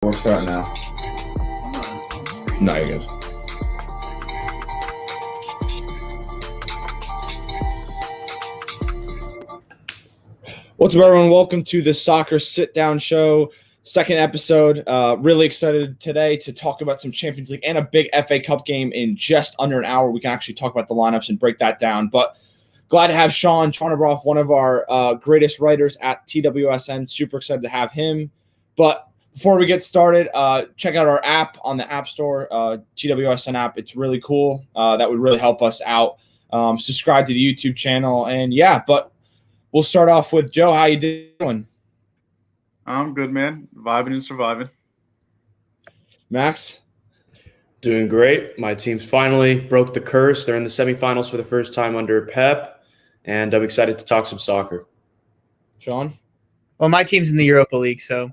We're starting now. No, you're good. What's up, everyone? Welcome to the Soccer Sit-Down Show, second episode. Really excited today to talk about some Champions League and a big FA Cup game in just under an hour. We can actually talk about the lineups and break that down. But glad to have Sean Charnabrough, one of our greatest writers at TWSN. Super excited to have him. But before we get started, check out our app on the App Store, TWSN app. It's really cool. That would really help us out. Subscribe to the YouTube channel. And yeah, but we'll start off with Joe. How you doing? I'm good, man. Vibing and surviving. Max? Doing great. My team's finally broke the curse. They're in the semifinals for the first time under Pep, and I'm excited to talk some soccer. Sean? Well, my team's in the Europa League, so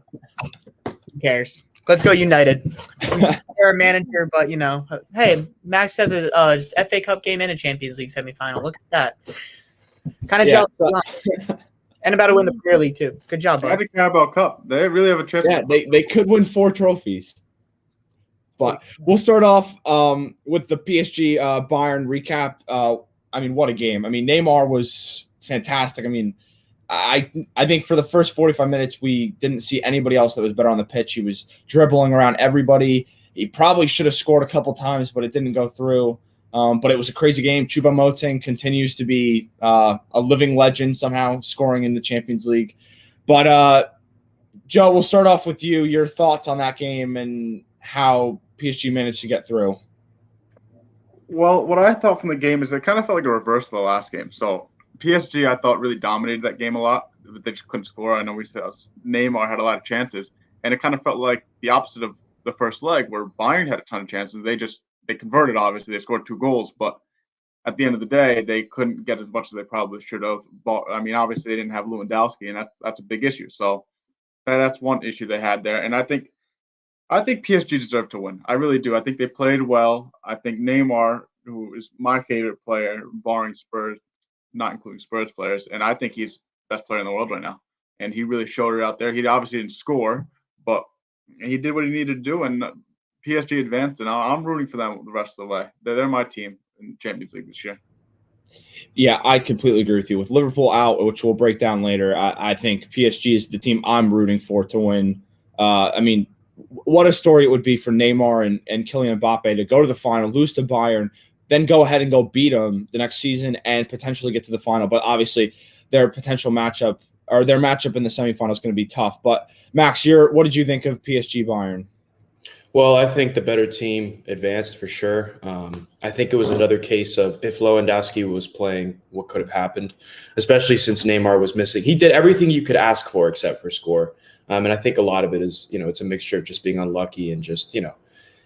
who cares? Let's go United. They're a manager, but, hey, Max has a FA Cup game and a Champions League semifinal. Look at that. Kind of jealous. And about to win the Premier League, too. Good job, bud. I think Carabao Cup. They really have a chance. Yeah, they could win 4 trophies. But we'll start off with the Psg Bayern recap. What a game. Neymar was fantastic. I think for the first 45 minutes, we didn't see anybody else that was better on the pitch. He was dribbling around everybody. He probably should have scored a couple times, but it didn't go through. But it was a crazy game. Choupo-Moting continues to be a living legend somehow, scoring in the Champions League. But, Joe, we'll start off with you. Your thoughts on that game and how PSG managed to get through. Well, what I thought from the game is it kind of felt like a reverse of the last game. So PSG, I thought, really dominated that game a lot, but they just couldn't score. I know we said Neymar had a lot of chances, and it kind of felt like the opposite of the first leg where Bayern had a ton of chances. They converted, obviously. They scored 2 goals, but at the end of the day, they couldn't get as much as they probably should have. Obviously, they didn't have Lewandowski, and that's a big issue. So that's one issue they had there. And I think PSG deserved to win. I really do. I think they played well. I think Neymar, who is my favorite player, barring Spurs, not including Spurs players, and I think he's the best player in the world right now. And he really showed it out there. He obviously didn't score, but he did what he needed to do, and PSG advanced, and I'm rooting for them the rest of the way. They're my team in Champions League this year. Yeah, I completely agree with you. With Liverpool out, which we'll break down later, I think PSG is the team I'm rooting for to win. What a story it would be for Neymar and Kylian Mbappe to go to the final, lose to Bayern, then go ahead and go beat them the next season and potentially get to the final. But obviously, their matchup in the semifinal is going to be tough. But Max, what did you think of PSG Bayern? Well, I think the better team advanced for sure. I think it was another case of if Lewandowski was playing, what could have happened, especially since Neymar was missing. He did everything you could ask for except for score. And I think a lot of it is, it's a mixture of just being unlucky and just,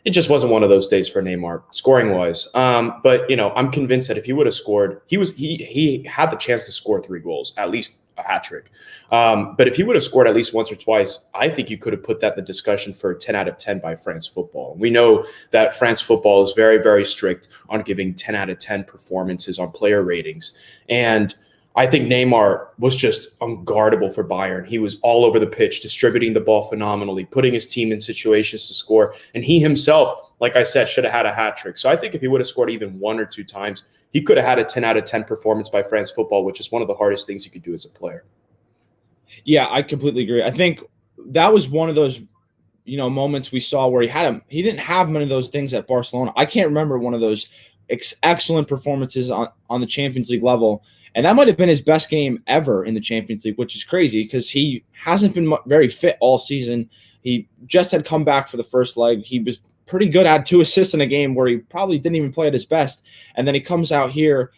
it just wasn't one of those days for Neymar scoring-wise. But, I'm convinced that if he would have scored, he had the chance to score 3 goals, at least a hat trick. But if he would have scored at least once or twice, I think you could have put that in the discussion for a 10 out of 10 by France Football. We know that France Football is very, very strict on giving 10 out of 10 performances on player ratings. And I think Neymar was just unguardable for Bayern. He was all over the pitch, distributing the ball phenomenally, putting his team in situations to score. And he himself, like I said, should have had a hat trick. So I think if he would have scored even 1 or 2 times, he could have had a 10 out of 10 performance by France Football, which is one of the hardest things you could do as a player. Yeah, I completely agree. I think that was one of those, moments we saw where he didn't have many of those things at Barcelona. I can't remember one of those excellent performances on the Champions League level. And that might have been his best game ever in the Champions League, which is crazy because he hasn't been very fit all season. He just had come back for the first leg. He was pretty good, had 2 assists in a game where he probably didn't even play at his best. And then he comes out here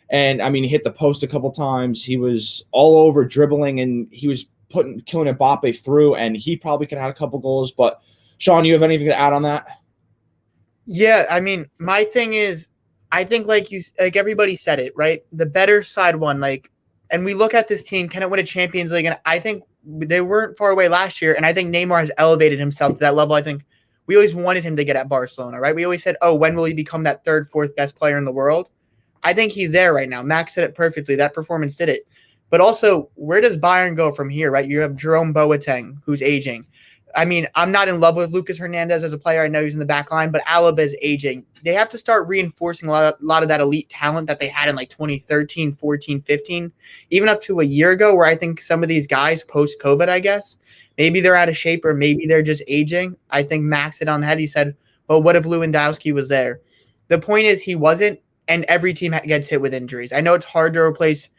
and, he hit the post a couple times. He was all over dribbling and he was killing Mbappe through, and he probably could have had a couple goals. But, Sean, you have anything to add on that? Yeah, my thing is, I think like everybody said it, right? The better side won, and we look at this team, can it win a Champions League? And I think they weren't far away last year, and I think Neymar has elevated himself to that level. I think we always wanted him to get at Barcelona, right? We always said, when will he become that 3rd, 4th best player in the world? I think he's there right now. Max said it perfectly. That performance did it. But also, where does Bayern go from here, right? You have Jerome Boateng, who's aging. I mean, I'm not in love with Lucas Hernandez as a player. I know he's in the back line, but Alaba is aging. They have to start reinforcing a lot of that elite talent that they had in like 2013, 14, 15, even up to a year ago, where I think some of these guys post-COVID, I guess, maybe they're out of shape or maybe they're just aging. I think Max hit on the head. He said, well, what if Lewandowski was there? The point is he wasn't, and every team gets hit with injuries. I know it's hard to replace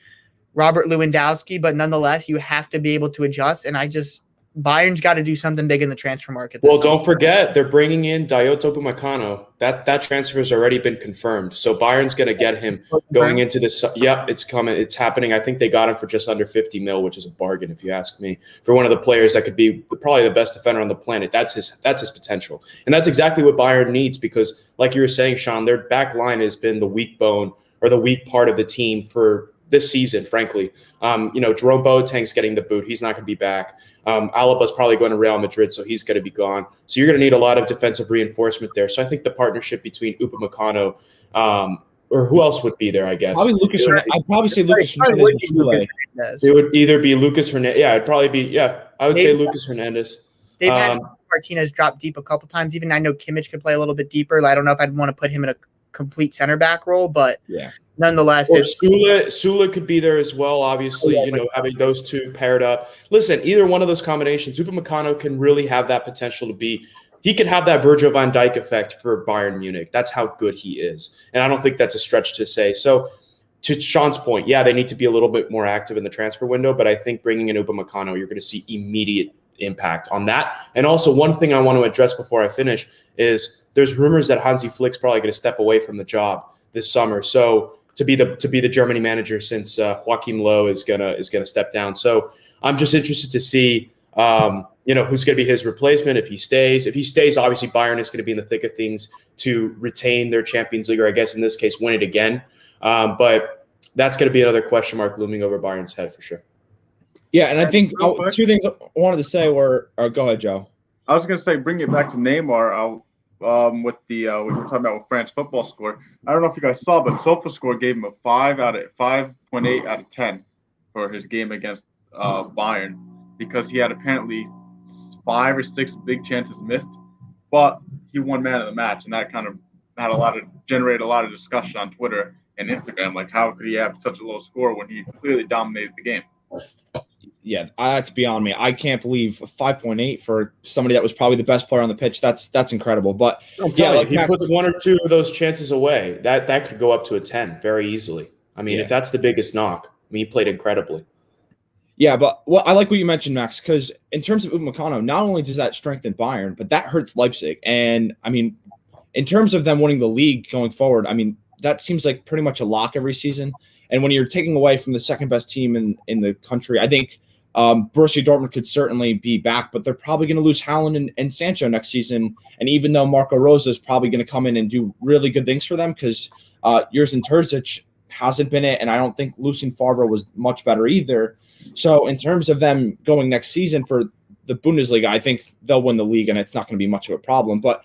Robert Lewandowski, but nonetheless, you have to be able to adjust, and Bayern's got to do something big in the transfer market. Well, don't forget, they're bringing in Dayot Upamecano. That transfer has already been confirmed. So Bayern's going to get him going into this. Yep, it's coming. It's happening. I think they got him for just under 50 mil, which is a bargain if you ask me, for one of the players that could be probably the best defender on the planet. That's his potential. And that's exactly what Bayern needs because, like you were saying, Sean, their back line has been the weak bone or the weak part of the team for this season, frankly. Jerome Boateng's getting the boot. He's not going to be back. Alaba's probably going to Real Madrid, so he's going to be gone. So you're going to need a lot of defensive reinforcement there. So I think the partnership between Upamecano, or who else would be there, I guess? Probably Lucas Hernandez. I'd probably say Lucas Hernandez. It would either be Lucas Hernandez. Yeah, it'd probably be, yeah, I would say Lucas Hernandez. They've had Martinez drop deep a couple times. Even I know Kimmich could play a little bit deeper. I don't know if I'd want to put him in a complete center back role, but yeah. Nonetheless, Sula could be there as well, obviously, having those two paired up. Listen, either one of those combinations, Upamecano can really have that potential to be – he could have that Virgil van Dijk effect for Bayern Munich. That's how good he is. And I don't think that's a stretch to say. So to Sean's point, yeah, they need to be a little bit more active in the transfer window, but I think bringing in Upamecano, you're going to see immediate impact on that. And also one thing I want to address before I finish is there's rumors that Hansi Flick's probably going to step away from the job this summer. So to be the Germany manager since Joachim Low is gonna step down. So I'm just interested to see who's gonna be his replacement if he stays. If he stays, obviously Bayern is gonna be in the thick of things to retain their Champions League, or I guess in this case win it again. But that's gonna be another question mark looming over Bayern's head for sure. Yeah, and I think two things I wanted to say were go ahead, Joe. I was gonna say bring it back to Neymar. With the we were talking about with France football score. I don't know if you guys saw, but SofaScore gave him a 5.8 out of 10 for his game against Bayern because he had apparently 5 or 6 big chances missed, but he won man of the match, and that kind of generated a lot of discussion on Twitter and Instagram. Like, how could he have such a low score when he clearly dominated the game? Yeah, that's beyond me. I can't believe 5.8 for somebody that was probably the best player on the pitch. That's incredible. But he puts 1 or 2 of those chances away. That could go up to a 10 very easily. I mean, if that's the biggest knock, he played incredibly. Yeah, but I like what you mentioned, Max, because in terms of Upamecano, not only does that strengthen Bayern, but that hurts Leipzig. And I mean, in terms of them winning the league going forward, I mean, that seems like pretty much a lock every season. And when you're taking away from the second best team in the country, I think Borussia Dortmund could certainly be back, but they're probably going to lose Haaland and Sancho next season. And even though Marco Rose is probably going to come in and do really good things for them, because Jurgen Terzic hasn't been it, and I don't think Lucien Favre was much better either. So in terms of them going next season for the Bundesliga, I think they'll win the league, and it's not going to be much of a problem. But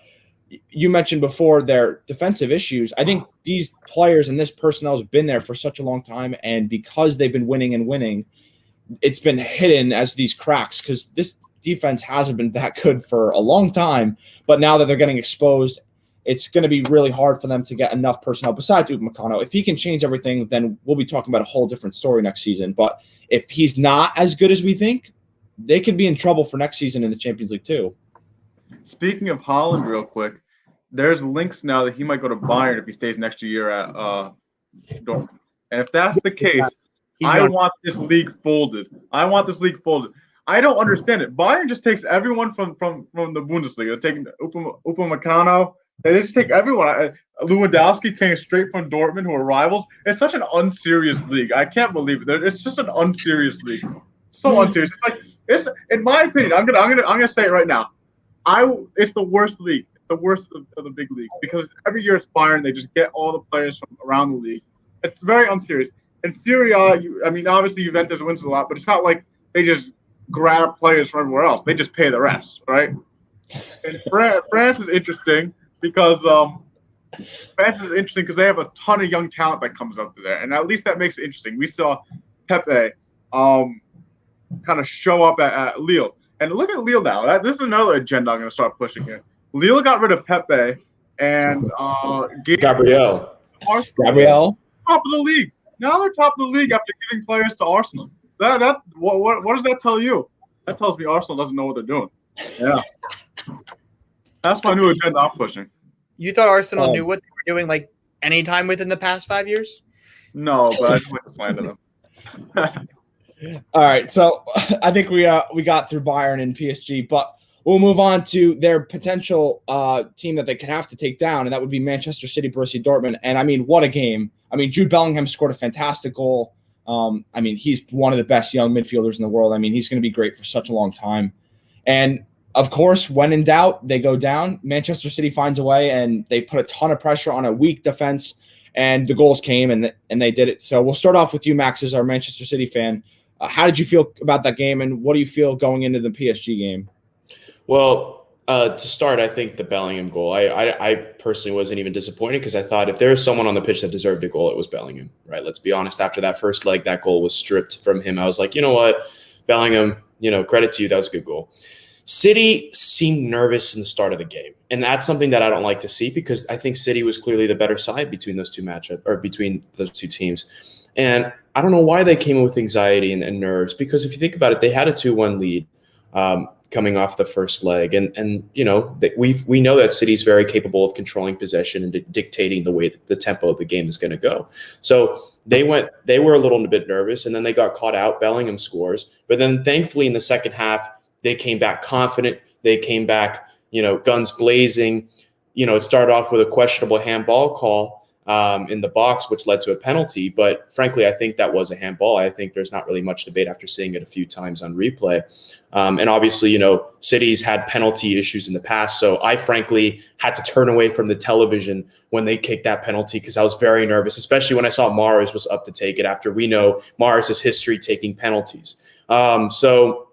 you mentioned before their defensive issues. I think these players and this personnel has been there for such a long time, and because they've been winning, it's been hidden as these cracks because this defense hasn't been that good for a long time. But now that they're getting exposed, it's going to be really hard for them to get enough personnel besides Upamecano. If he can change everything, then we'll be talking about a whole different story next season. But if he's not as good as we think, they could be in trouble for next season in the Champions League too. Speaking of Haaland real quick, there's links now that he might go to Bayern if he stays next year at Dortmund. And if that's the case, I want this league folded. I don't understand it. Bayern just takes everyone from the Bundesliga. They're taking Upamecano. They just take everyone. Lewandowski came straight from Dortmund, who are rivals. It's such an unserious league. I can't believe it. It's just an unserious league. So unserious. It's in my opinion. I'm gonna say it right now. It's the worst league. The worst of the big league because every year it's Bayern. They just get all the players from around the league. It's very unserious. In Serie A, obviously Juventus wins a lot, but it's not like they just grab players from everywhere else. They just pay the refs, right? And France is interesting because they have a ton of young talent that comes up there, and at least that makes it interesting. We saw Pepe kind of show up at Lille. And look at Lille now. This is another agenda I'm going to start pushing here. Lille got rid of Pepe and gave Gabriel. Gabriel. Top of the league. Now they're top of the league after giving players to Arsenal. What does that tell you? That tells me Arsenal doesn't know what they're doing. Yeah. That's my new agenda I'm pushing. You thought Arsenal knew what they were doing like anytime within the past 5 years? No, but I just like to slander them. All right, so I think we got through Bayern and PSG, but we'll move on to their potential team that they could have to take down, and that would be Manchester City, Borussia Dortmund. And I mean, what a game! I mean, Jude Bellingham scored a fantastic goal. I mean, he's one of the best young midfielders in the world. I mean, he's going to be great for such a long time. And of course, when in doubt, they go down. Manchester City finds a way, and they put a ton of pressure on a weak defense, and the goals came, and they did it. So we'll start off with you, Max, as our Manchester City fan. How did you feel about that game, and what do you feel going into the PSG game? Well, to start, I think the Bellingham goal, I personally wasn't even disappointed because I thought if there was someone on the pitch that deserved a goal, it was Bellingham, right? Let's be honest. After that first leg, that goal was stripped from him. I was like, you know what, Bellingham, credit to you. That was a good goal. City seemed nervous in the start of the game, and that's something that I don't like to see because I think City was clearly the better side between those two teams. And I don't know why they came in with anxiety and nerves, because if you think about it, they had a 2-1 lead coming off the first leg. And we know that City's very capable of controlling possession and dictating the way that the tempo of the game is going to go. So they were a little bit nervous, and then they got caught out. Bellingham scores. But then thankfully in the second half, they came back confident. They came back, guns blazing. It started off with a questionable handball call in the box, which led to a penalty. But frankly, I think that was a handball. I think there's not really much debate after seeing it a few times on replay. And obviously, City's had penalty issues in the past. So I frankly had to turn away from the television when they kicked that penalty because I was very nervous, especially when I saw Mars was up to take it after we know Mars' history taking penalties. So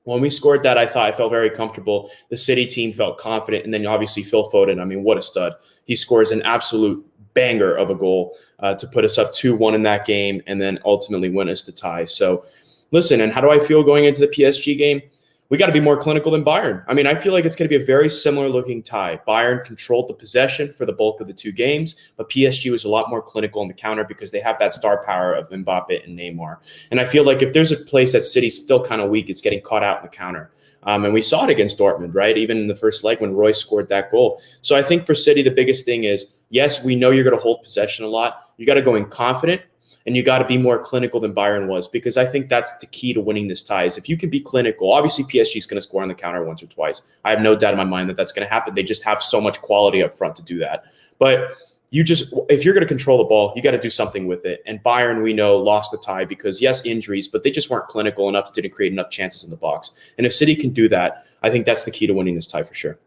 when we scored that, I felt very comfortable. The City team felt confident. And then obviously Phil Foden, I mean, what a stud. He scores an absolute banger of a goal to put us up 2-1 in that game and then ultimately win us the tie. So listen, and how do I feel going into the PSG game? We got to be more clinical than Bayern. I mean, I feel like it's going to be a very similar looking tie. Bayern controlled the possession for the bulk of the two games, but PSG was a lot more clinical in the counter because they have that star power of Mbappe and Neymar. And I feel like if there's a place that City's still kind of weak, it's getting caught out in the counter. And we saw it against Dortmund, right? Even in the first leg when Royce scored that goal. So I think for City, the biggest thing is, yes, we know you're going to hold possession a lot. You got to go in confident, and you got to be more clinical than Bayern was, because I think that's the key to winning this tie is if you can be clinical. Obviously, PSG is going to score on the counter once or twice. I have no doubt in my mind that that's going to happen. They just have so much quality up front to do that. But if you're going to control the ball, you got to do something with it. And Bayern, we know, lost the tie because, yes, injuries, but they just weren't clinical enough, didn't create enough chances in the box. And if City can do that, I think that's the key to winning this tie for sure.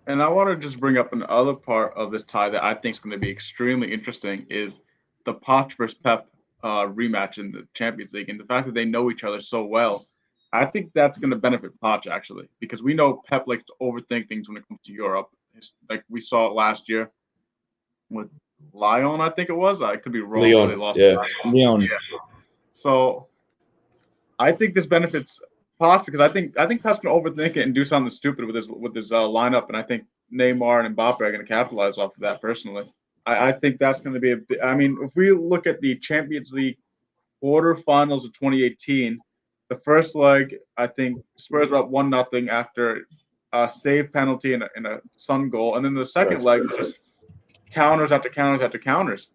And I want to just bring up another part of this tie that I think is going to be extremely interesting is the Poch versus Pep rematch in the Champions League. And the fact that they know each other so well, I think that's going to benefit Poch, actually, because we know Pep likes to overthink things when it comes to Europe. It's like we saw it last year with Lyon, I think it was. I could be wrong. Lyon, they lost Lyon. Yeah. So I think this benefits Poch because I think Pep's going to overthink it and do something stupid with his lineup, and I think Neymar and Mbappe are going to capitalize off of that personally. I think that's going to be if we look at the Champions League quarterfinals of 2018, the first leg, I think Spurs were up 1-0 after a save penalty and a Son goal, and then the second leg was just counters after counters after counters.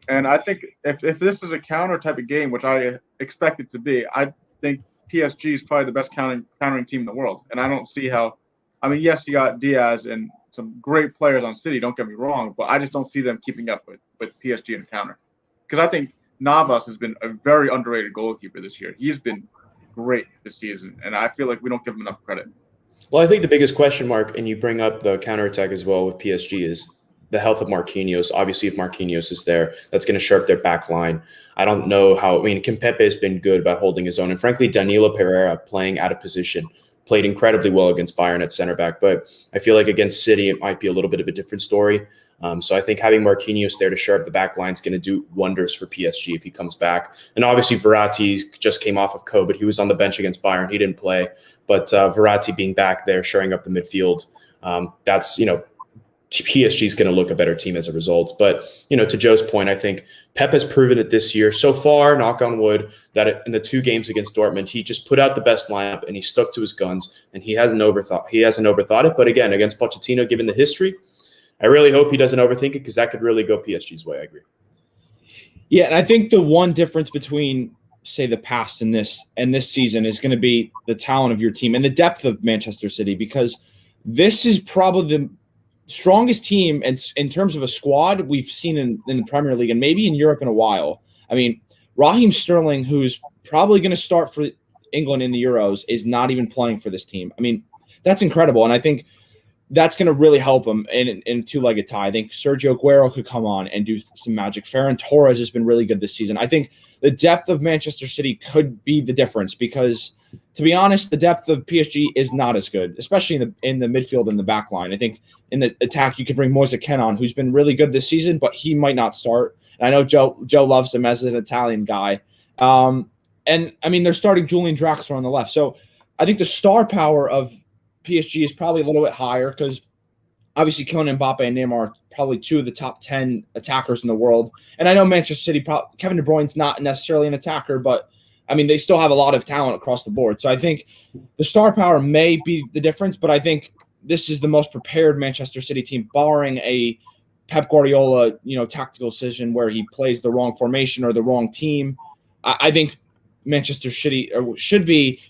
And I think if this is a counter type of game, which I expect it to be, I think PSG is probably the best countering team in the world. And I don't see how – yes, you got Diaz and some great players on City, don't get me wrong, but I just don't see them keeping up with PSG in the counter. Because I think Navas has been a very underrated goalkeeper this year. He's been great this season, and I feel like we don't give him enough credit. Well, I think the biggest question mark, and you bring up the counterattack as well with PSG, is the health of Marquinhos. Obviously, if Marquinhos is there, that's going to shore up their back line. I don't know how – Kimpembe has been good about holding his own. And frankly, Danilo Pereira playing out of position played incredibly well against Bayern at center back. But I feel like against City, it might be a little bit of a different story. So I think having Marquinhos there to shore up the back line is going to do wonders for PSG if he comes back. And obviously, Verratti just came off of COVID. He was on the bench against Bayern. He didn't play. but Verratti being back there, shoring up the midfield, that's, PSG is going to look a better team as a result. But, to Joe's point, I think Pep has proven it this year so far, knock on wood, that in the 2 games against Dortmund, he just put out the best lineup and he stuck to his guns, and he hasn't overthought it. But again, against Pochettino, given the history, I really hope he doesn't overthink it, because that could really go PSG's way. I agree. Yeah, and I think the one difference between, say, the past and this season is going to be the talent of your team and the depth of Manchester City, because this is probably the strongest team in terms of a squad we've seen in the Premier League and maybe in Europe in a while. I mean, Raheem Sterling, who's probably going to start for England in the Euros, is not even playing for this team. I mean, that's incredible, and I think that's going to really help him in a 2-legged tie. I think Sergio Aguero could come on and do some magic. Ferran Torres has been really good this season. I think the depth of Manchester City could be the difference, because, to be honest, the depth of PSG is not as good, especially in the midfield and the back line. I think in the attack, you can bring Moise Kean on, who's been really good this season, but he might not start. And I know Joe loves him as an Italian guy. And, I mean, they're starting Julian Draxler on the left. So I think the star power of PSG is probably a little bit higher, because obviously Kylian Mbappe and Neymar are probably 2 of the top 10 attackers in the world. And I know Manchester City, Kevin De Bruyne's not necessarily an attacker, but I mean, they still have a lot of talent across the board. So I think the star power may be the difference, but I think this is the most prepared Manchester City team, barring a Pep Guardiola, tactical decision where he plays the wrong formation or the wrong team. I think Manchester City should be,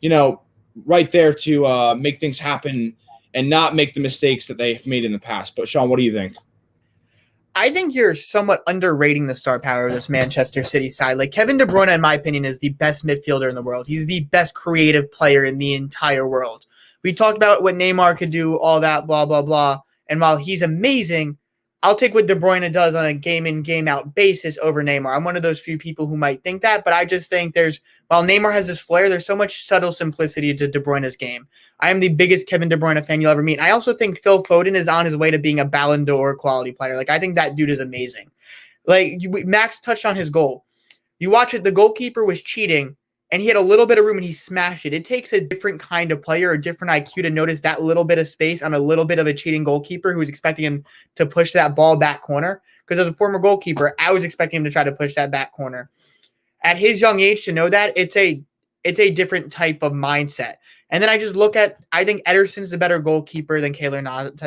right there to make things happen and not make the mistakes that they've made in the past. But Sean, what do you think? I think you're somewhat underrating the star power of this Manchester City side. Like, Kevin De Bruyne, in my opinion, is the best midfielder in the world. He's the best creative player in the entire world. We talked about what Neymar could do, all that, blah, blah, blah. And while he's amazing, I'll take what De Bruyne does on a game-in, game-out basis over Neymar. I'm one of those few people who might think that, but I just think while Neymar has this flair, there's so much subtle simplicity to De Bruyne's game. I am the biggest Kevin De Bruyne fan you'll ever meet. I also think Phil Foden is on his way to being a Ballon d'Or quality player. Like, I think that dude is amazing. Like, Max touched on his goal. You watch it, the goalkeeper was cheating, and he had a little bit of room and he smashed it. It takes a different kind of player, a different IQ to notice that little bit of space on a little bit of a cheating goalkeeper who was expecting him to push that ball back corner. Because as a former goalkeeper, I was expecting him to try to push that back corner. At his young age, to know that, it's a different type of mindset. And then I just look at, I think Ederson's the better goalkeeper than Keylor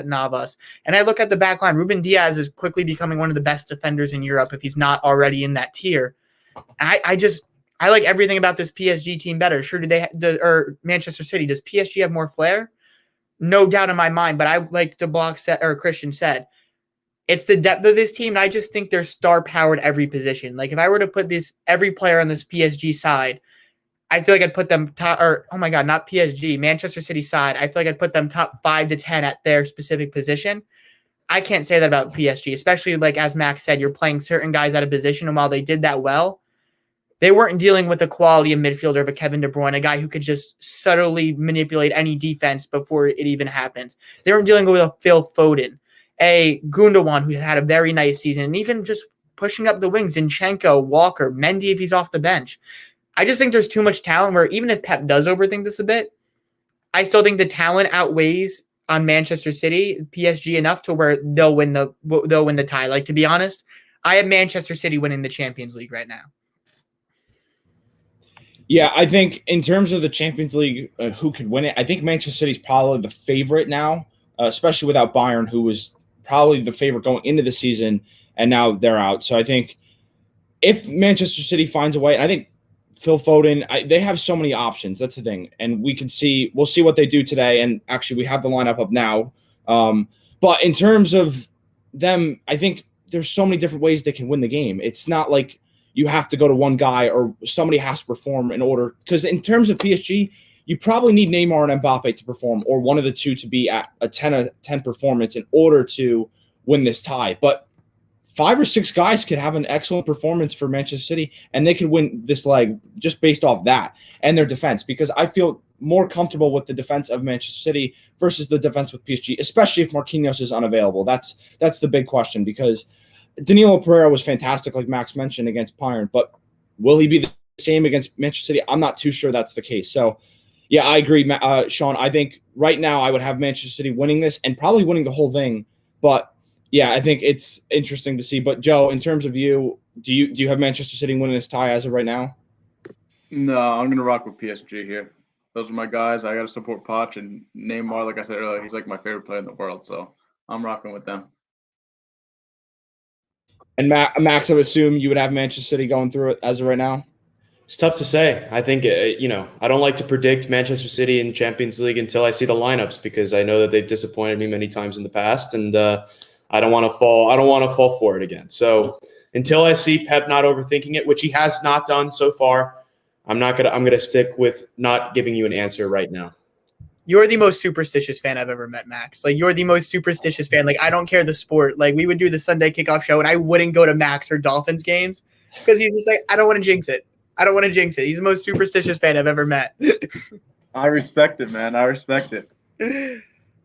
Navas. And I look at the back line. Ruben Diaz is quickly becoming one of the best defenders in Europe if he's not already in that tier. I like everything about this PSG team better. Sure, or Manchester City, does PSG have more flair? No doubt in my mind, but I like Christian said, it's the depth of this team, and I just think they're star powered every position. Like, if I were to put every player on this PSG side, I feel like I'd put them not PSG, Manchester City side. I feel like I'd put them top 5 to 10 at their specific position. I can't say that about PSG, especially like as Max said, you're playing certain guys out of position, and while they did that well, they weren't dealing with the quality of midfielder of a Kevin De Bruyne, a guy who could just subtly manipulate any defense before it even happens. They weren't dealing with a Phil Foden, a Gundogan who had a very nice season, and even just pushing up the wings, Zinchenko, Walker, Mendy if he's off the bench. I just think there's too much talent where even if Pep does overthink this a bit, I still think the talent outweighs on Manchester City, PSG enough to where they'll win the tie. Like, to be honest, I have Manchester City winning the Champions League right now. Yeah, I think in terms of the Champions League, who could win it, I think Manchester City's probably the favorite now, especially without Bayern, who was probably the favorite going into the season, and now they're out. So I think if Manchester City finds a way, I think Phil Foden, they have so many options. That's the thing. And we'll see what they do today. And actually, we have the lineup up now. But in terms of them, I think there's so many different ways they can win the game. It's not like you have to go to one guy or somebody has to perform in order. Because in terms of PSG, you probably need Neymar and Mbappe to perform, or one of the two to be at a 10 performance in order to win this tie. But 5 or 6 guys could have an excellent performance for Manchester City, and they could win this leg just based off that and their defense, because I feel more comfortable with the defense of Manchester City versus the defense with PSG, especially if Marquinhos is unavailable. That's the big question, because Danilo Pereira was fantastic, like Max mentioned, against Bayern, but will he be the same against Manchester City? I'm not too sure that's the case. So Yeah, I agree, Sean. I think right now I would have Manchester City winning this and probably winning the whole thing. But yeah, I think it's interesting to see. But Joe, in terms of you, do you have Manchester City winning this tie as of right now? No, I'm gonna rock with PSG here. Those are my guys. I gotta support Poch and Neymar. Like I said earlier, he's like my favorite player in the world. So I'm rocking with them. And Max, I would assume you would have Manchester City going through it as of right now. It's tough to say. I think I don't like to predict Manchester City in Champions League until I see the lineups because I know that they've disappointed me many times in the past, and I don't want to fall. I don't want to fall for it again. So until I see Pep not overthinking it, which he has not done so far, I'm gonna stick with not giving you an answer right now. You're the most superstitious fan I've ever met, Max. Like, you're the most superstitious fan. Like, I don't care the sport. Like, we would do the Sunday kickoff show, and I wouldn't go to Max or Dolphins games because he's just like, I don't want to jinx it. I don't want to jinx it. He's the most superstitious fan I've ever met. I respect it, man. I respect it.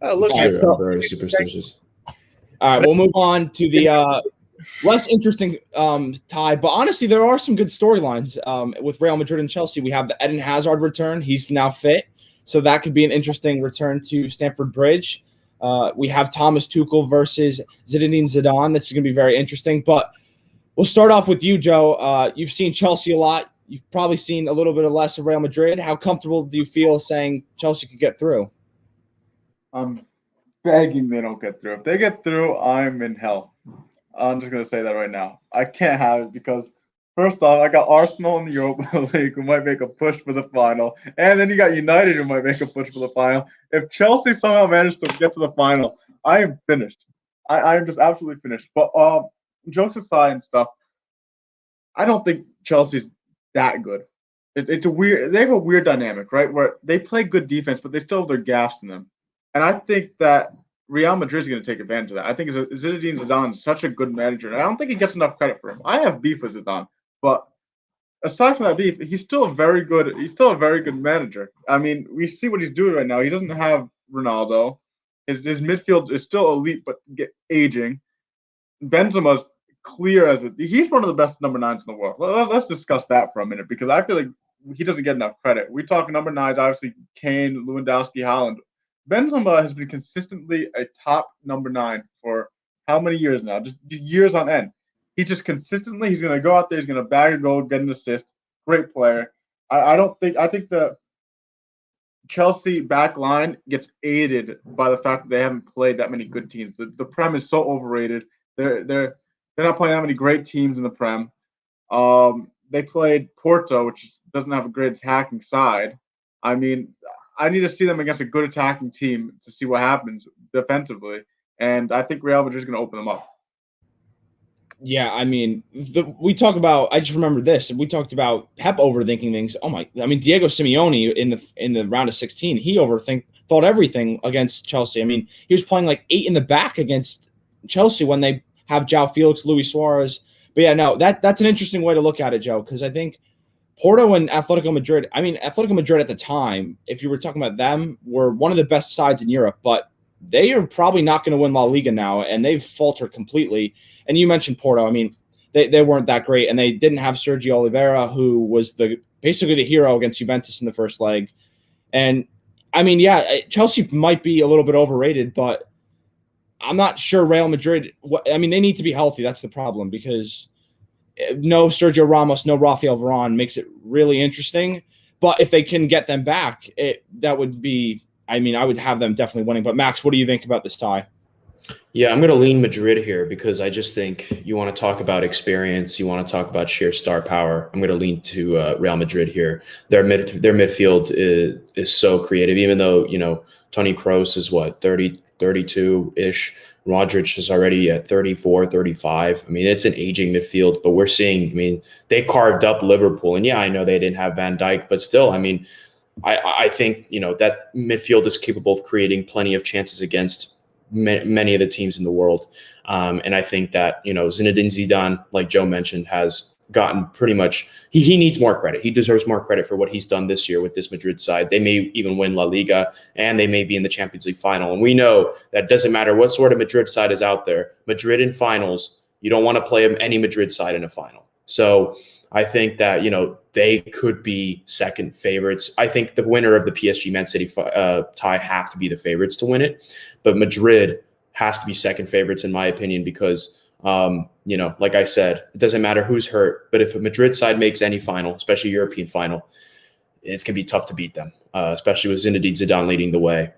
Oh, look, All right, Sure, I'm very superstitious. All right, we'll move on to the less interesting tie. But honestly, there are some good storylines with Real Madrid and Chelsea. We have the Eden Hazard return. He's now fit. So that could be an interesting return to Stamford Bridge. We have Thomas Tuchel versus Zinedine Zidane. This is going to be very interesting. But we'll start off with you, Joe. You've seen Chelsea a lot. You've probably seen a little bit of less of Real Madrid. How comfortable do you feel saying Chelsea could get through? I'm begging they don't get through. If they get through, I'm in hell. I'm just going to say that right now. I can't have it because, first off, I got Arsenal in the Europa League who might make a push for the final. And then you got United who might make a push for the final. If Chelsea somehow managed to get to the final, I am finished. I am just absolutely finished. But jokes aside and stuff, I don't think Chelsea's that good. It's a weird. They have a weird dynamic, right? Where they play good defense, but they still have their gaps in them. And I think that Real Madrid is going to take advantage of that. I think Zinedine Zidane is such a good manager, and I don't think he gets enough credit for him. I have beef with Zidane, but aside from that beef, he's still a very good. He's still a very good manager. I mean, we see what he's doing right now. He doesn't have Ronaldo. His midfield is still elite, but aging. Benzema's clear as he's one of the best number nines in the world. Let's discuss that for a minute because I feel like he doesn't get enough credit. We talk number nines, obviously Kane, Lewandowski, Haaland. Benzema has been consistently a top number 9 for how many years now? Just years on end. He just consistently, he's going to go out there, he's going to bag a goal, get an assist. Great player. I think the Chelsea back line gets aided by the fact that they haven't played that many good teams. The Prem is so overrated. They're not playing that many great teams in the Prem. They played Porto, which doesn't have a great attacking side. I mean, I need to see them against a good attacking team to see what happens defensively. And I think Real Madrid is going to open them up. Yeah, I mean, we talk about. I just remember this. We talked about Pep overthinking things. Oh my! I mean, Diego Simeone in the round of 16, he thought everything against Chelsea. I mean, he was playing like 8 in the back against Chelsea when they have João Felix, Luis Suarez. But yeah, no, that's an interesting way to look at it, Joe, because I think Porto and Atletico Madrid. I mean, Atletico Madrid at the time, if you were talking about them, were one of the best sides in Europe, but they are probably not going to win La Liga now, and they've faltered completely. And you mentioned Porto. I mean, they weren't that great, and they didn't have Sergio Oliveira, who was basically the hero against Juventus in the first leg. And I mean, yeah, Chelsea might be a little bit overrated, but I'm not sure Real Madrid. I mean, they need to be healthy. That's the problem because no Sergio Ramos, no Rafael Varane makes it really interesting. But if they can get them back, that would be. I mean, I would have them definitely winning. But Max, what do you think about this tie? Yeah, I'm going to lean Madrid here because I just think you want to talk about experience. You want to talk about sheer star power. I'm going to lean to Real Madrid here. Their midfield is so creative, even though, Toni Kroos is 30, 32-ish. Modric is already at 34, 35. I mean, it's an aging midfield, but we're seeing, I mean, they carved up Liverpool. And yeah, I know they didn't have Van Dijk, but still, I mean, I think, that midfield is capable of creating plenty of chances against many of the teams in the world. And I think that, Zinedine Zidane, like Joe mentioned, has gotten pretty much, he needs more credit. He deserves more credit for what he's done this year with this Madrid side. They may even win La Liga and they may be in the Champions League final. And we know that doesn't matter what sort of Madrid side is out there. Madrid in finals, you don't want to play any Madrid side in a final. So I think that, they could be second favorites. I think the winner of the PSG-Man City tie have to be the favorites to win it. But Madrid has to be second favorites, in my opinion, because, like I said, it doesn't matter who's hurt. But if a Madrid side makes any final, especially European final, it's going to be tough to beat them, especially with Zinedine Zidane leading the way.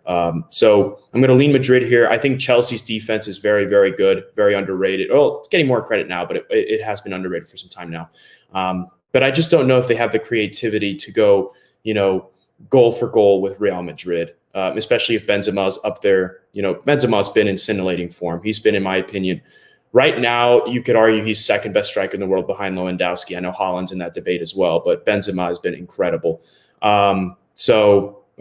So I'm going to lean Madrid here. I think Chelsea's defense is very, very good, very underrated. Well, it's getting more credit now, but it has been underrated for some time now. But I just don't know if they have the creativity to go, goal for goal with Real Madrid, especially if Benzema's up there. Benzema's been in scintillating form. He's been, in my opinion, right now, you could argue he's second best striker in the world behind Lewandowski. I know Haaland's in that debate as well, but Benzema has been incredible.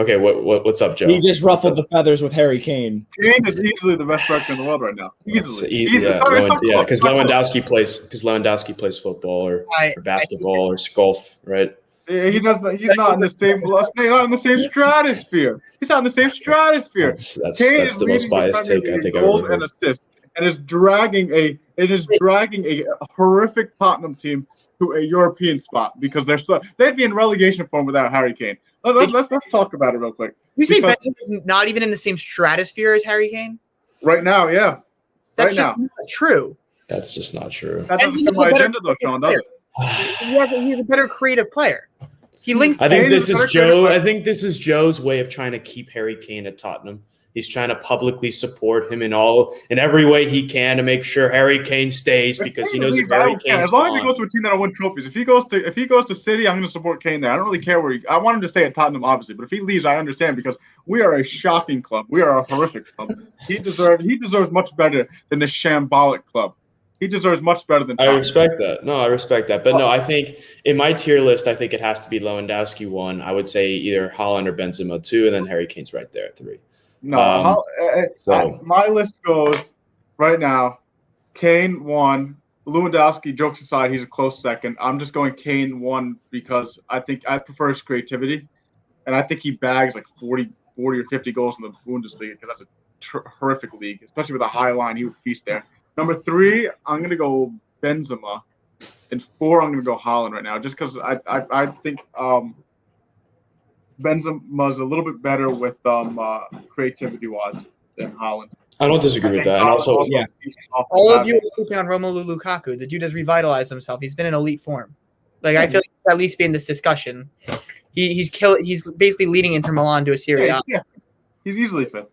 Okay, what's up, Joe? He just ruffled the feathers with Harry Kane. Kane is easily the best striker in the world right now. Easily. Because Lewandowski plays football or basketball or golf, right? He doesn't. He's not in the same. Not in the same stratosphere. He's not in the same stratosphere. That's the most biased take I think I've ever heard. And assist, and is dragging a horrific Tottenham team to a European spot because they'd be in relegation form without Harry Kane. Let's talk about it real quick. You say Benzema's not even in the same stratosphere as Harry Kane? Right now, yeah. That's just not true. That's just not true. That doesn't fit my agenda, though, Sean, does it? He's a better creative player. He links. I think this is Joe. I think this is Joe's way of trying to keep Harry Kane at Tottenham. He's trying to publicly support him in every way he can to make sure Harry Kane stays because he knows if Harry Kane. As long as he goes to a team that'll win trophies. If he goes to City, I'm going to support Kane there. I don't really care where I want him to stay at Tottenham, obviously. But if he leaves, I understand because we are a shocking club. We are a horrific club. He deserves much better than this shambolic club. He deserves much better than Tottenham. I respect that. No, I respect that. But no, I think in my tier list, I think it has to be Lewandowski 1. I would say either Haaland or Benzema 2, and then Harry Kane's right there at 3. No, my list goes right now. Kane 1, Lewandowski. Jokes aside, he's a close second. I'm just going Kane 1 because I think I prefer his creativity, and I think he bags like 40 or 50 goals in the Bundesliga because that's a horrific league, especially with a high line. He would feast there. Number 3, I'm gonna go Benzema, and 4, I'm gonna go Haaland right now, just because I think Benzema's a little bit better with creativity-wise than Haaland. I don't disagree with that. And also, all of you are sleeping on Romelu Lukaku. The dude has revitalized himself. He's been in elite form. Like I feel like he'll at least be in this discussion. He's basically leading Inter Milan to a Serie A. Yeah, he's easily fifth.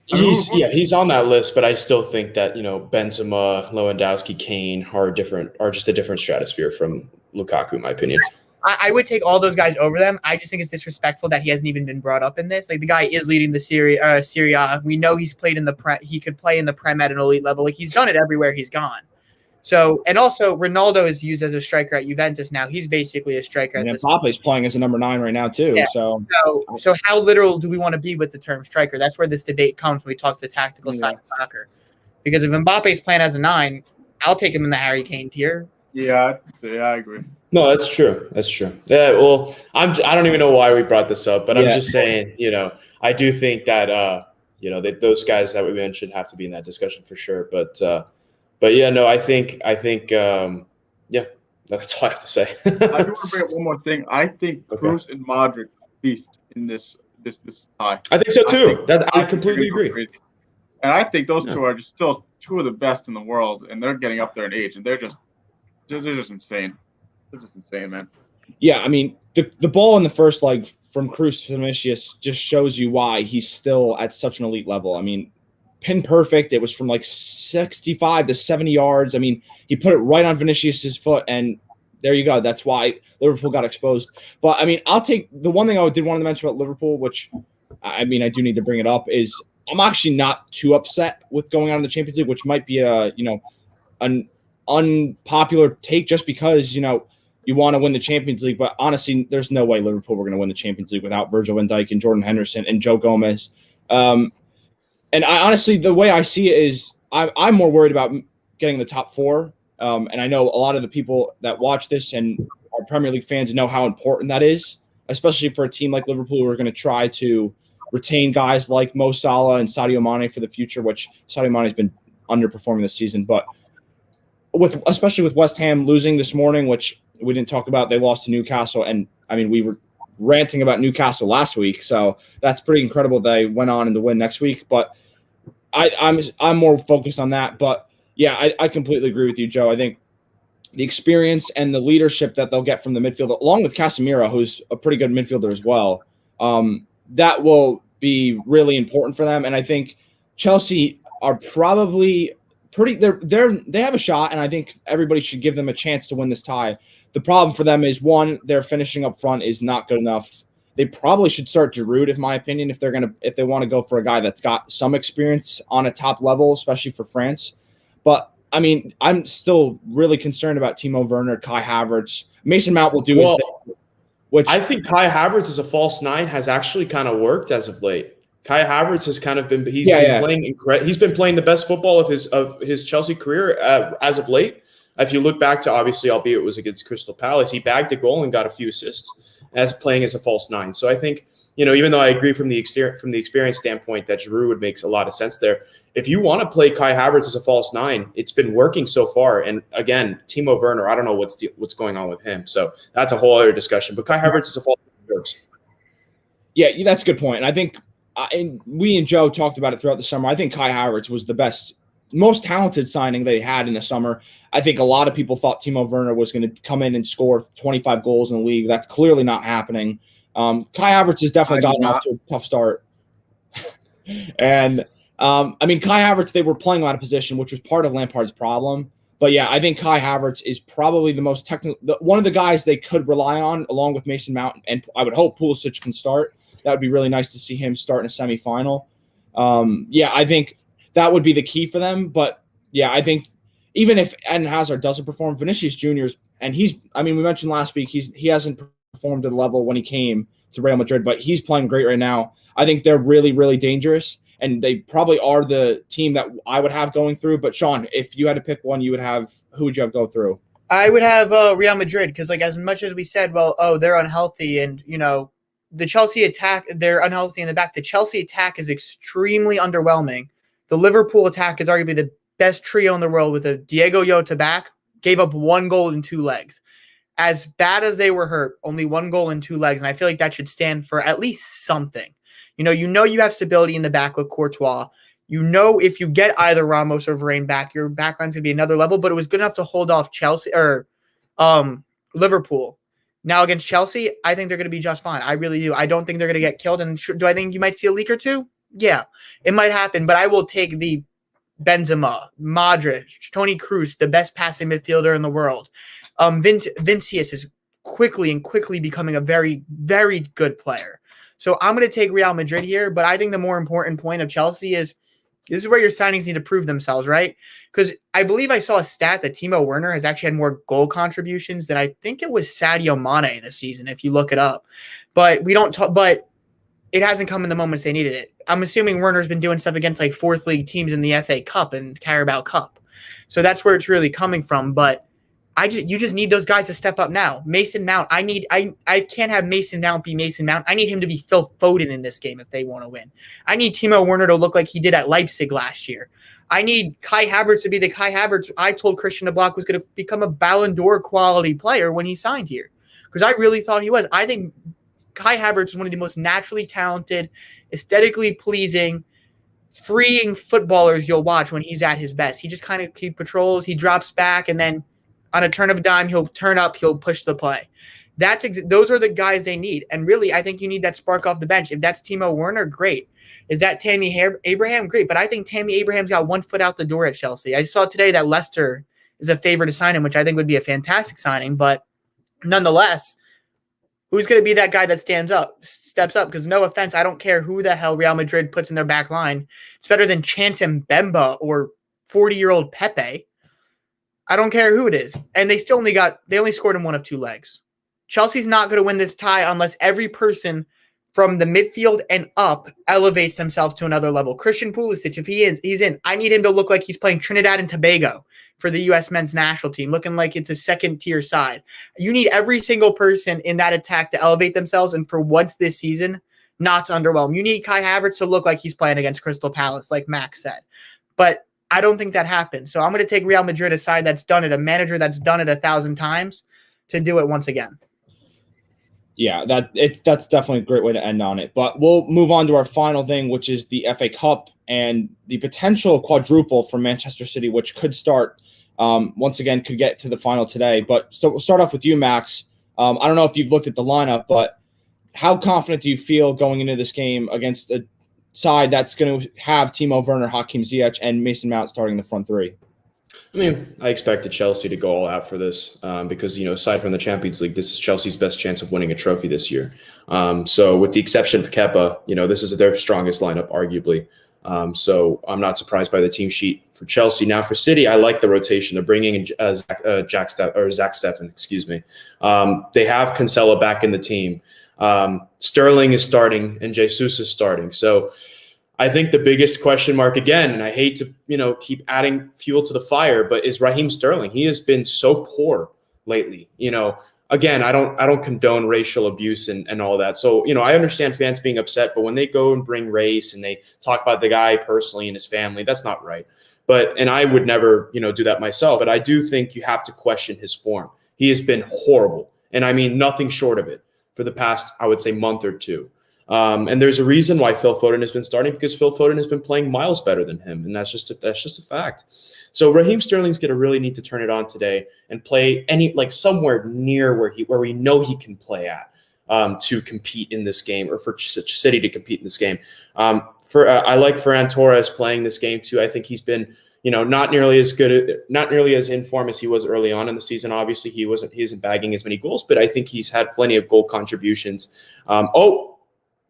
He's on that list, but I still think that Benzema, Lewandowski, Kane are just a different stratosphere from Lukaku, in my opinion. I would take all those guys over them. I just think it's disrespectful that he hasn't even been brought up in this. Like the guy is leading the Serie A. We know he's played in the he could play in the Prem at an elite level. Like he's done it everywhere he's gone. So and also Ronaldo is used as a striker at Juventus now. He's basically a striker. And Mbappe's playing as a number 9 right now too. Yeah. So how literal do we want to be with the term striker? That's where this debate comes when we talk the tactical side of soccer. Because if Mbappe's playing as a 9, I'll take him in the Harry Kane tier. Yeah, I agree. No, that's true. That's true. Yeah, well, I don't even know why we brought this up, but I'm just saying, I do think that that those guys that we mentioned have to be in that discussion for sure. But yeah, no, I think that's all I have to say. I do want to bring up one more thing. I think Kroos and Modric feast in this tie. I think so too. I completely agree. And I think those two are just still two of the best in the world, and they're getting up there in age, and they're just insane. They're just insane, man. Yeah, I mean, the ball in the first leg from Kroos to Vinicius just shows you why he's still at such an elite level. I mean, pin perfect. It was from like 65 to 70 yards. I mean, he put it right on Vinicius's foot, and there you go. That's why Liverpool got exposed. But, I mean, I'll take – the one thing I did want to mention about Liverpool, which, I mean, I do need to bring it up, is I'm actually not too upset with going on in the Champions League, which might be an unpopular take just because, you want to win the Champions League, but honestly, there's no way Liverpool were going to win the Champions League without Virgil van Dijk and Jordan Henderson and Joe Gomez. And I honestly, the way I see it is I'm more worried about getting the top 4. And I know a lot of the people that watch this and are Premier League fans know how important that is, especially for a team like Liverpool who are going to try to retain guys like Mo Salah and Sadio Mane for the future, which Sadio Mane has been underperforming this season. But especially with West Ham losing this morning, which we didn't talk about. They lost to Newcastle, and I mean, we were ranting about Newcastle last week, so that's pretty incredible they went on in the win next week. But I'm more focused on that. But yeah, I completely agree with you, Joe. I think the experience and the leadership that they'll get from the midfield, along with Casemiro, who's a pretty good midfielder as well, that will be really important for them. And I think Chelsea are probably they have a shot, and I think everybody should give them a chance to win this tie. The problem for them is, one, their finishing up front is not good enough. They probably should start Giroud, in my opinion, if they want to go for a guy that's got some experience on a top level, especially for France. But I mean, I'm still really concerned about Timo Werner, Kai Havertz. Mason Mount will do his thing. Which I think Kai Havertz as a false nine has actually kind of worked as of late. Kai Havertz has kind of been he's been playing the best football of his Chelsea career as of late. If you look back to, obviously, albeit it was against Crystal Palace, he bagged a goal and got a few assists as playing as a false nine. So I think, even though I agree from the experience standpoint that Giroud would make a lot of sense there, if you want to play Kai Havertz as a false nine, it's been working so far. And again, Timo Werner, I don't know what's going on with him. So that's a whole other discussion. But Kai Havertz is a false nine. Yeah, that's a good point. And I think we and Joe talked about it throughout the summer. I think Kai Havertz was the best, most talented signing they had in the summer. I think a lot of people thought Timo Werner was going to come in and score 25 goals in the league. That's clearly not happening. Kai Havertz has definitely gotten off to a tough start. And I mean, Kai Havertz, they were playing out of position, which was part of Lampard's problem. But yeah, I think Kai Havertz is probably the most technical, one of the guys they could rely on, along with Mason Mount. And I would hope Pulisic can start. That would be really nice to see him start in a semifinal. Yeah, I think that would be the key for them. But yeah, I think even if Eden Hazard doesn't perform, Vinicius Jr.'s, and we mentioned last week, he hasn't performed at the level when he came to Real Madrid, but he's playing great right now. I think they're really, really dangerous, and they probably are the team that I would have going through. But Sean, if you had to pick one, who would you have go through? I would have Real Madrid, because as much as we said, they're unhealthy, and the Chelsea attack, they're unhealthy in the back. The Chelsea attack is extremely underwhelming. The Liverpool attack is arguably the best trio in the world, with a Diego Jota back, gave up 1 goal in 2 legs. As bad as they were hurt, only 1 goal in 2 legs, and I feel like that should stand for at least something. You have stability in the back with Courtois. If you get either Ramos or Varane back, your backline's going to be another level, but it was good enough to hold off Chelsea or Liverpool. Now against Chelsea, I think they're going to be just fine. I really do. I don't think they're going to get killed. And do I think you might see a leak or two? Yeah, it might happen, but I will take the Benzema, Modric, Toni Kroos, the best passing midfielder in the world. Vinicius is quickly becoming a very, very good player. So I'm going to take Real Madrid here, but I think the more important point of Chelsea is this is where your signings need to prove themselves, right? Because I believe I saw a stat that Timo Werner has actually had more goal contributions than I think it was Sadio Mane this season, if you look it up. But but it hasn't come in the moments they needed it. I'm assuming Werner's been doing stuff against like 4th league teams in the FA Cup and Carabao Cup. So that's where it's really coming from. But you just need those guys to step up now. Mason Mount, I can't have Mason Mount be Mason Mount. I need him to be Phil Foden in this game if they want to win. I need Timo Werner to look like he did at Leipzig last year. I need Kai Havertz to be the Kai Havertz I told Christian de Block was going to become a Ballon d'Or quality player when he signed here. Because I really thought he was. I think Kai Havertz is one of the most naturally talented, aesthetically pleasing, freeing footballers you'll watch when he's at his best. He just kind of patrols, he drops back, and then on a turn of a dime, he'll turn up, he'll push the play. Those are the guys they need. And really, I think you need that spark off the bench. If that's Timo Werner, great. Is that Tammy Abraham? Great. But I think Tammy Abraham's got 1 foot out the door at Chelsea. I saw today that Leicester is a favorite to sign him, which I think would be a fantastic signing. But nonetheless, who's going to be that guy that steps up? Because no offense, I don't care who the hell Real Madrid puts in their back line. It's better than Chance Mbemba or 40-year-old Pepe. I don't care who it is. And they only scored in 1 of 2 legs. Chelsea's not going to win this tie unless every person from the midfield and up elevates themselves to another level. Christian Pulisic, if he's in, I need him to look like he's playing Trinidad and Tobago for the U.S. men's national team, looking like it's a second-tier side. You need every single person in that attack to elevate themselves, and for once this season, not to underwhelm. You need Kai Havertz to look like he's playing against Crystal Palace, like Max said. But I don't think that happened. So I'm going to take Real Madrid, a side that's done it, a manager that's done it 1,000 times, to do it once again. Yeah, that's definitely a great way to end on it. But we'll move on to our final thing, which is the FA Cup and the potential quadruple for Manchester City, which could start once again, could get to the final today. But so we'll start off with you, Max. I don't know if you've looked at the lineup, but how confident do you feel going into this game against a side that's going to have Timo Werner, Hakim Ziyech, and Mason Mount starting the front three? I mean, I expected Chelsea to go all out for this because, aside from the Champions League, this is Chelsea's best chance of winning a trophy this year. So with the exception of Kepa, this is their strongest lineup, arguably. So I'm not surprised by the team sheet for Chelsea. Now for City, I like the rotation. They're bringing in Zach Steffen, excuse me. They have Cancelo back in the team. Sterling is starting and Jesus is starting. So I think the biggest question mark again, and I hate to, keep adding fuel to the fire, but is Raheem Sterling. He has been so poor lately. Again, I don't condone racial abuse and all that. So, I understand fans being upset, but when they go and bring race and they talk about the guy personally and his family, that's not right. And I would never, do that myself. But I do think you have to question his form. He has been horrible. And I mean, nothing short of it for the past, I would say, month or two. And there's a reason why Phil Foden has been starting, because Phil Foden has been playing miles better than him. And that's just a fact. So Raheem Sterling's going to really need to turn it on today and play somewhere near where we know he can play at to compete in this game, or for City to compete in this game. I like Ferran Torres playing this game too. I think he's been, not nearly as in form as he was early on in the season. Obviously, he isn't bagging as many goals, but I think he's had plenty of goal contributions.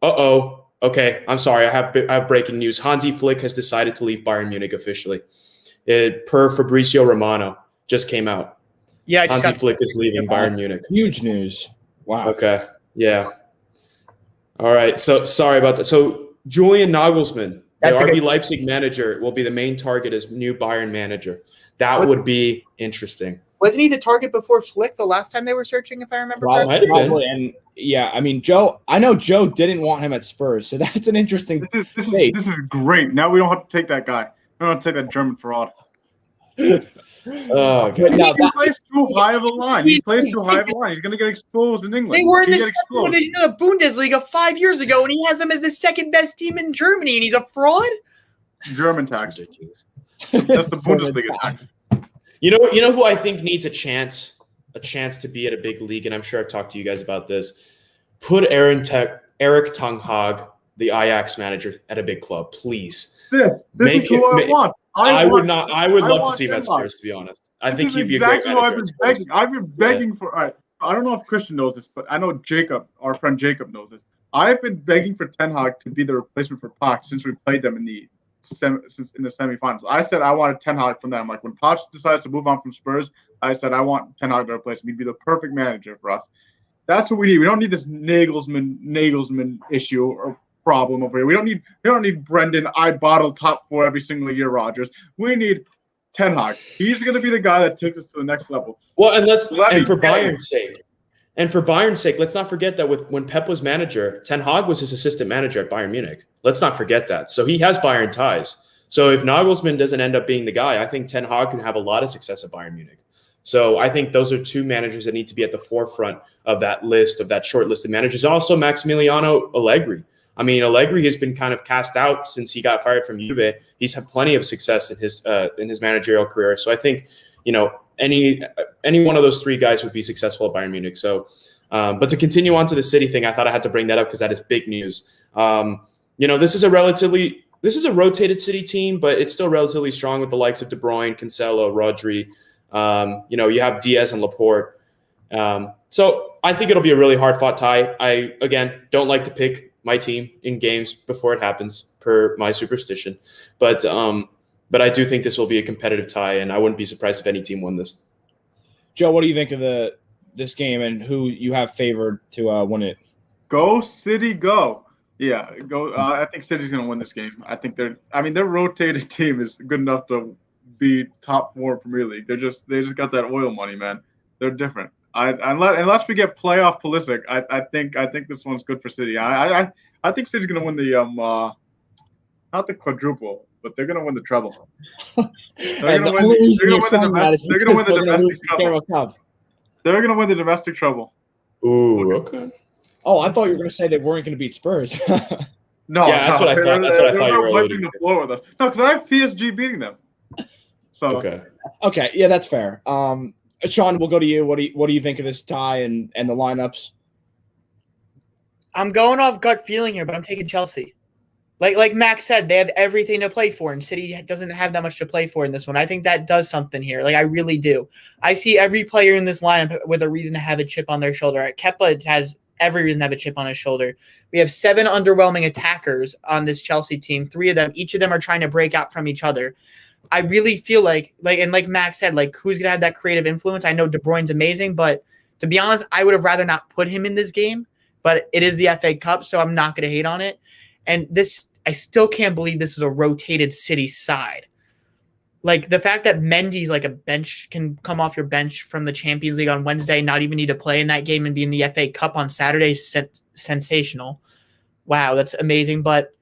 Okay, I'm sorry. I have breaking news. Hanzi Flick has decided to leave Bayern Munich officially. Per Fabrizio Romano, just came out. Yeah, Hansi Flick is leaving Bayern Munich. Huge news. Wow. Okay. Yeah. All right. So sorry about that. So Julian Nagelsmann, the RB Leipzig manager, will be the main target as new Bayern manager. That would be interesting. Wasn't he the target before Flick the last time they were searching, if I remember correctly? Probably. And yeah, I mean, I know Joe didn't want him at Spurs, so that's an interesting This is great. Now we don't have to take that guy. We don't have to take that German fraud. Oh, God. He plays too high of a line. He's going to get exposed in England. They were in the second division of the Bundesliga 5 years ago, and he has them as the second best team in Germany, and he's a fraud? German tax. That's the Bundesliga tax. You know who I think needs a chance to be at a big league, and I'm sure I've talked to you guys about this. Put Erik ten Hag, the Ajax manager, at a big club, please. This is who I want. I would love to see him at Spurs, to be honest. I think he'd be a great manager. I've been begging for. All right, I don't know if Christian knows this, but I know Jacob, our friend Jacob, knows this. I've been begging for Ten Hag to be the replacement for Poch since we played them in the semifinals. I said I wanted Ten Hag from them. Like when Poch decides to move on from Spurs, I said I want Ten Hag to replace him. He'd be the perfect manager for us. That's what we need. We don't need this Nagelsmann issue or problem over here. We don't need Brendan. I bottle top 4 every single year, Rodgers. We need Ten Hag. He's going to be the guy that takes us to the next level. Well, and for Bayern's sake, let's not forget that when Pep was manager, Ten Hag was his assistant manager at Bayern Munich. Let's not forget that. So he has Bayern ties. So if Nagelsmann doesn't end up being the guy, I think Ten Hag can have a lot of success at Bayern Munich. So I think those are two managers that need to be at the forefront of that list, of that short list of managers. Also, Maximiliano Allegri. I mean, Allegri has been kind of cast out since he got fired from Juve. He's had plenty of success in his managerial career. So I think, any one of those three guys would be successful at Bayern Munich. So, but to continue on to the City thing, I thought I had to bring that up because that is big news. This is a rotated City team, but it's still relatively strong with the likes of De Bruyne, Cancelo, Rodri. You have Diaz and Laporte. So I think it'll be a really hard-fought tie. I, again, don't like to pick my team in games before it happens, per my superstition. But I do think this will be a competitive tie, and I wouldn't be surprised if any team won this. Joe, what do you think of this game and who you have favored to win it? Go City, go! Yeah, go. I think City's going to win this game. I think their rotated team is good enough to be top 4 Premier League. They just got that oil money, man. They're different. Unless we get playoff Pulisic, I think this one's good for City. I think City's gonna win the not the quadruple. but they're gonna win the treble. And They're the gonna win. only reason They're you're gonna win the saying that is domestic. They're gonna because win the they're gonna domestic lose the treble. Carabao Cup. They're gonna win the domestic treble. Ooh, okay. Oh, I thought you were going to say they weren't going to beat Spurs. No, Yeah, that's what I thought. That's what I thought you were wiping alluding the to. floor with us. No, because I have PSG beating them. So Okay. Okay, yeah, that's fair. Sean, we'll go to you. What do you think of this tie and the lineups? I'm going off gut feeling here, but I'm taking Chelsea. Like Max said, they have everything to play for, and City doesn't have that much to play for in this one. I think that does something here. Like, I really do. I see every player in this lineup with a reason to have a chip on their shoulder. Kepa has every reason to have a chip on his shoulder. We have 7 underwhelming attackers on this Chelsea team. 3 of them, each of them are trying to break out from each other. I really feel like Max said, like, who's going to have that creative influence? I know De Bruyne's amazing, but to be honest, I would have rather not put him in this game, but it is the FA Cup, so I'm not going to hate on it. And this, I still can't believe this is a rotated City side. Like, the fact that Mendy's like a bench, can come off your bench from the Champions League on Wednesday, not even need to play in that game and be in the FA Cup on Saturday is sensational. Wow, that's amazing. But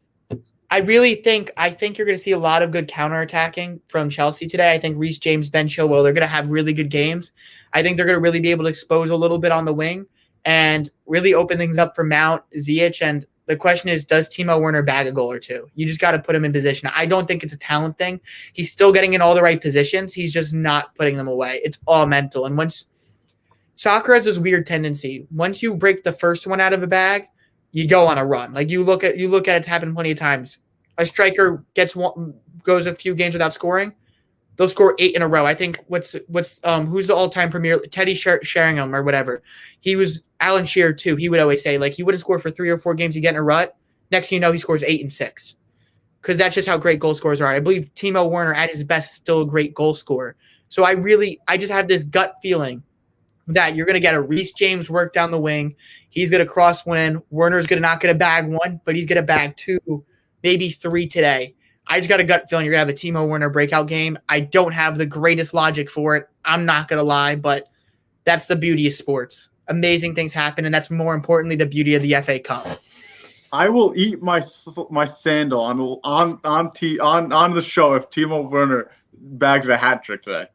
I think you're going to see a lot of good counterattacking from Chelsea today. I think Reece James, Ben Chilwell, they're going to have really good games. I think they're going to really be able to expose a little bit on the wing and really open things up for Mount, Ziyech, and the question is, does Timo Werner bag a goal or two? You just got to put him in position. I don't think it's a talent thing. He's still getting in all the right positions. He's just not putting them away. It's all mental. And once soccer has this weird tendency, once you break the first one out of a bag, you go on a run. Like, you look at it's happened plenty of times. A striker goes a few games without scoring. They'll score 8 in a row. I think who's the all-time premier, Teddy Sheringham or whatever. He was Alan Shearer too. He would always say, like, he wouldn't score for 3 or 4 games. He'd get in a rut. Next thing you know, he scores 8 and 6. Because that's just how great goal scorers are. I believe Timo Werner at his best is still a great goal scorer. So I just have this gut feeling that you're going to get a Reece James work down the wing. He's going to cross one in. Werner's not going to bag 1, but he's going to bag 2, maybe 3 today. I just got a gut feeling you're going to have a Timo Werner breakout game. I don't have the greatest logic for it. I'm not going to lie, but that's the beauty of sports. Amazing things happen, and that's more importantly the beauty of the FA Cup. I will eat my sandal on the show if Timo Werner bags a hat trick today.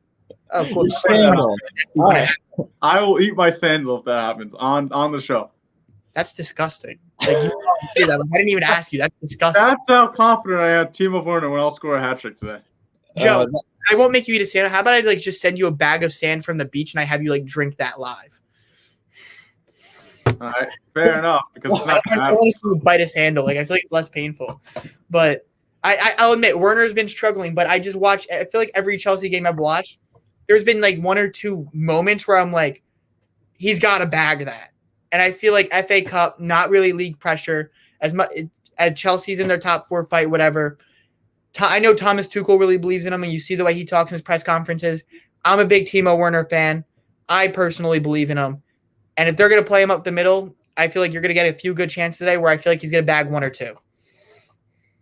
Of course. Sandal. All right. I will eat my sandal if that happens on the show. That's disgusting. Like, you don't say that. I didn't even ask you. That's disgusting. That's how confident I am Timo Werner when I'll score a hat trick today. Joe, I won't make you eat a sandal. How about I just send you a bag of sand from the beach and I have you drink that live? All right, fair enough. Because it's not I don't want to see you bite a sandal. I feel like it's less painful. But I'll admit, Werner's been struggling. But I just watch. I feel like every Chelsea game I've watched, there's been 1 or 2 moments where I'm like, he's got to bag that. And I feel like FA Cup, not really league pressure as much as Chelsea's in their top 4 fight, whatever. I know Thomas Tuchel really believes in him, and you see the way he talks in his press conferences. I'm a big Timo Werner fan. I personally believe in him. And if they're going to play him up the middle, I feel like you're going to get a few good chances today where I feel like he's going to bag 1 or 2.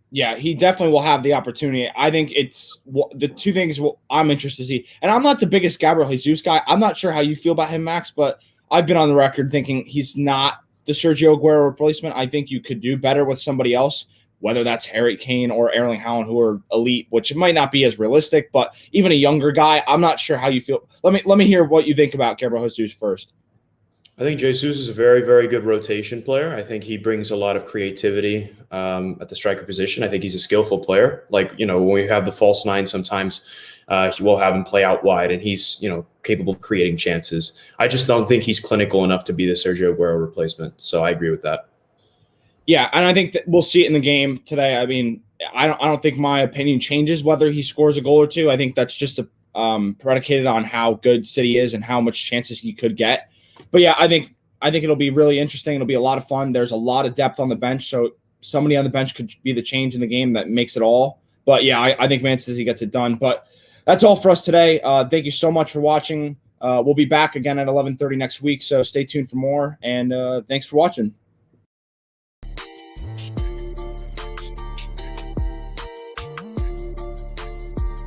Yeah, he definitely will have the opportunity. I think it's the 2 things I'm interested to see. And I'm not the biggest Gabriel Jesus guy. I'm not sure how you feel about him, Max, but I've been on the record thinking he's not the Sergio Aguero replacement. I think you could do better with somebody else, whether that's Harry Kane or Erling Haaland, who are elite, which it might not be as realistic, but even a younger guy, I'm not sure how you feel. Let me hear what you think about Gabriel Jesus first. I think Jesus is a very, very good rotation player. I think he brings a lot of creativity at the striker position. I think he's a skillful player. Like, when we have the false 9, sometimes he will have him play out wide, and he's, capable of creating chances. I just don't think he's clinical enough to be the Sergio Aguero replacement. So I agree with that. Yeah, and I think that we'll see it in the game today. I mean, I don't think my opinion changes whether he scores a goal or 2. I think that's just predicated on how good City is and how much chances he could get. But yeah, I think it'll be really interesting. It'll be a lot of fun. There's a lot of depth on the bench, so somebody on the bench could be the change in the game that makes it all. But yeah, I think Man City gets it done. But that's all for us today. Thank you so much for watching. We'll be back again at 11:30 next week, so stay tuned for more. And thanks for watching.